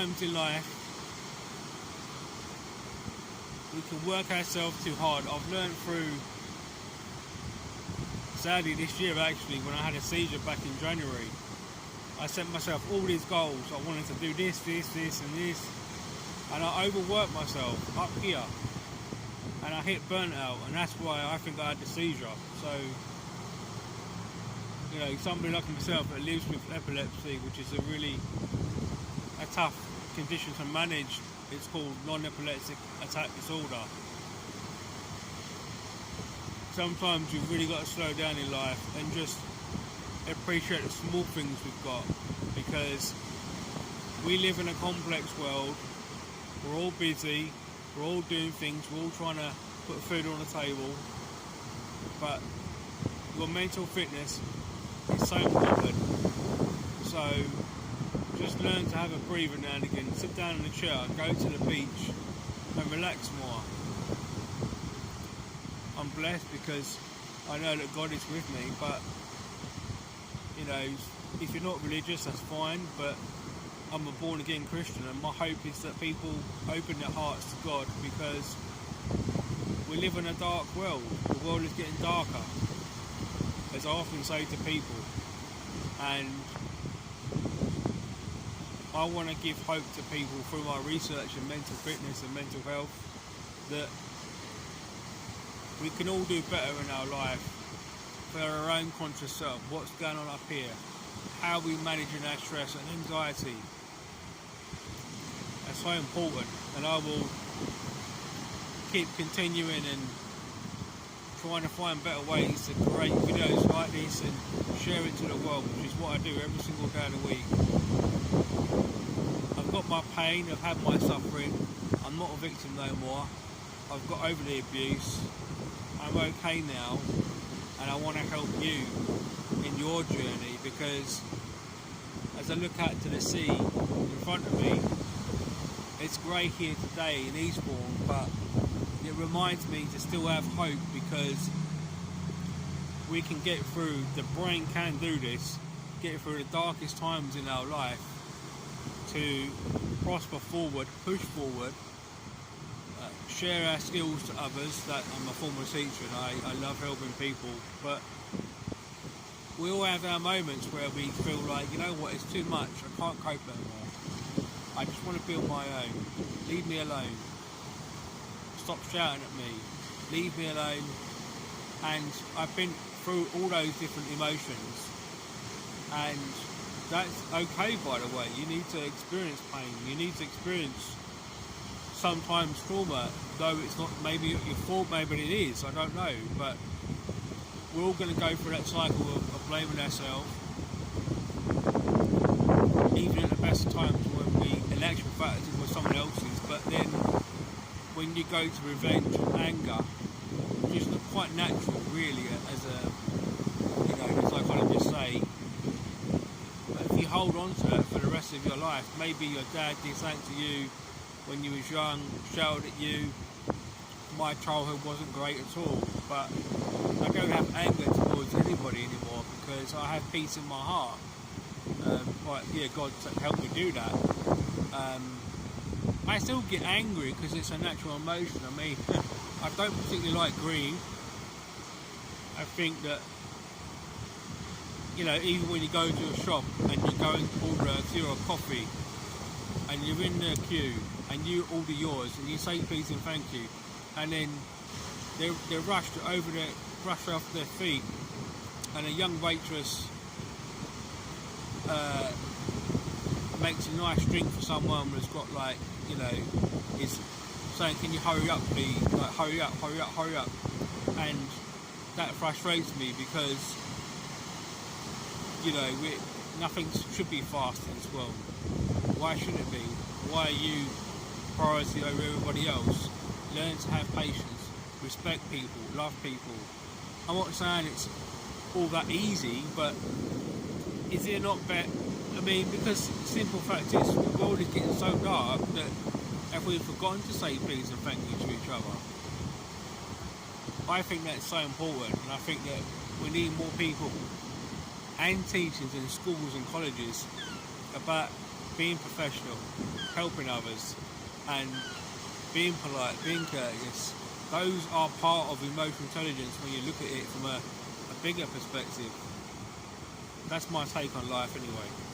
sometimes in life we can work ourselves too hard. I've learned through, sadly this year actually, when I had a seizure back in January, I set myself all these goals. I wanted to do this and this, and I overworked myself up here, and I hit burnout, and that's why I think I had the seizure. So, you know, somebody like myself that lives with epilepsy, which is a tough condition to manage, it's called non-epileptic attack disorder. Sometimes you've really got to slow down in life and just appreciate the small things we've got, because we live in a complex world. We're all busy, we're all doing things, we're all trying to put food on the table, but your mental fitness is so important. So just learn to have a breather now and again, sit down in a chair, go to the beach and relax more. I'm blessed because I know that God is with me, but you know, if you're not religious, that's fine, but I'm a born again Christian, and my hope is that people open their hearts to God, because we live in a dark world. The world is getting darker, as I often say to people, and I want to give hope to people through my research in mental fitness and mental health, that we can all do better in our life for our own conscious self. What's going on up here? How are we managing our stress and anxiety? That's so important, and I will keep continuing and trying to find better ways to create videos like this and share it to the world, which is what I do every single day of the week. I've got my pain, I've had my suffering, I'm not a victim no more. I've got over the abuse, I'm okay now, and I want to help you in your journey, because as I look out to the sea in front of me, it's grey here today in Eastbourne, but it reminds me to still have hope, because we can get through, the brain can do this, get through the darkest times in our life to prosper forward, push forward, share our skills to others. That I'm a former teacher and I love helping people, but we all have our moments where we feel like, you know what, it's too much, I can't cope anymore, I just want to be on my own, leave me alone, stop shouting at me, leave me alone. And I've been through all those different emotions, and that's okay, by the way. You need to experience pain, you need to experience sometimes trauma, though it's not maybe your fault, maybe it is, I don't know, but we're all going to go through that cycle of blaming ourselves, even at the best of times when we, in actual fact, it was someone else's. But then when you go to revenge and anger, which is quite natural really, as a, you know, as I kind of just say, but if you hold on to it for the rest of your life, maybe your dad did something to you when you was young, shouted at you. My childhood wasn't great at all, but I don't have anger towards anybody anymore, because I have peace in my heart. But yeah, God helped me do that. I still get angry because it's a natural emotion. I mean, I don't particularly like grief. I think that, you know, even when you go to a shop and you go and order a tea or a coffee, and you're in the queue and you order yours and you say please and thank you, and then they're rushed off their feet, and a young waitress makes a nice drink for someone that's got, like, you know, is saying, can you hurry up please, like hurry up, and that frustrates me, because, you know, nothing should be fast in this world. Why should it be? Why are you priority over everybody else? Learn to have patience, respect people, love people. I'm not saying it's all that easy, but is it not better? I mean, because simple fact is, the world is getting so dark that have we forgotten to say please and thank you to each other? I think that's so important, and I think that we need more people and teachers in schools and colleges about being professional, helping others, and being polite, being courteous, those are part of emotional intelligence when you look at it from a bigger perspective. That's my take on life anyway.